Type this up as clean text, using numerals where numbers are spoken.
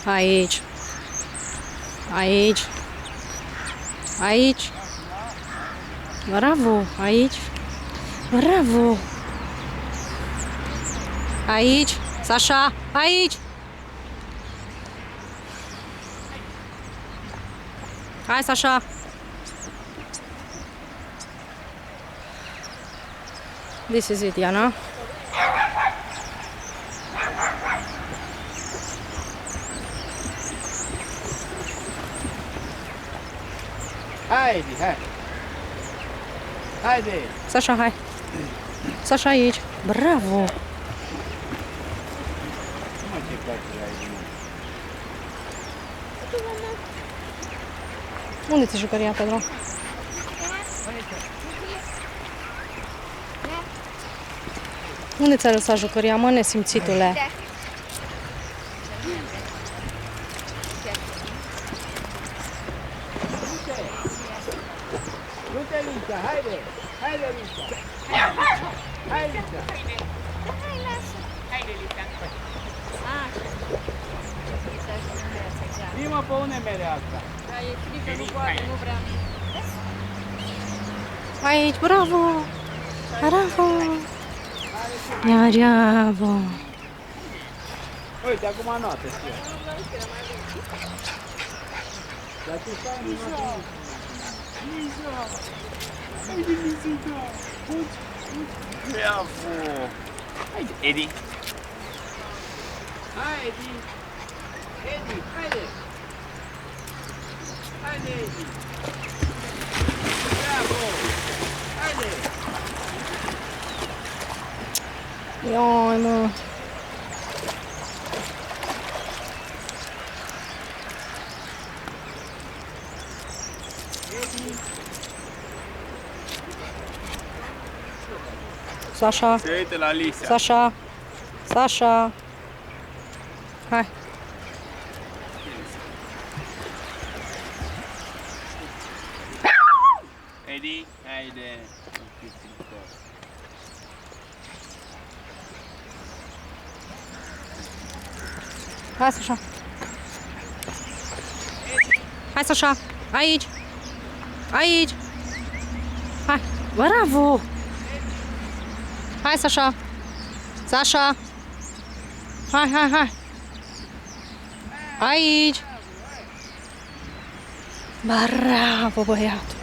Aici. Aici. Aici. Bravo. Aici. Bravo. Aici. Sasha. Aici. Hai, Sasha. This is it, Diana. Haide, hai! Haide! Sasha, hai. Sasha aici. Bravo. Nu mă ce place la aici. Unde ți jucăria, Pedro? Unde ți-a lăsat jucăria, mă, nesimțitule? Du-te, Lița, haide! Haide, Lița! Hai, Lița! Hai, lasă! Haide, Lița! Așa. Fii mă pe unde mere asta? Da, e frică, nu poate, nu vrea. Aici, bravo! Bravo! Bravo! Uite, acum noapte știu. Dar tu stai în noapte. Liza! Haide, Lizica! Bravo! Haide, Edi! Hai, Edi! Edi, haide! Haide, Edi! Bravo! Haide! Ioi, mă! Sasha, Se uite la Lisa. Sasha, Sasha. Hai. Edi, haide! Hai, Sasha. Hai, Sasha. Aici. Aici. Hai. Bravo. Hai, Sasha. Sasha. Hai, hai, hai. Aici. Bravo, băiatul.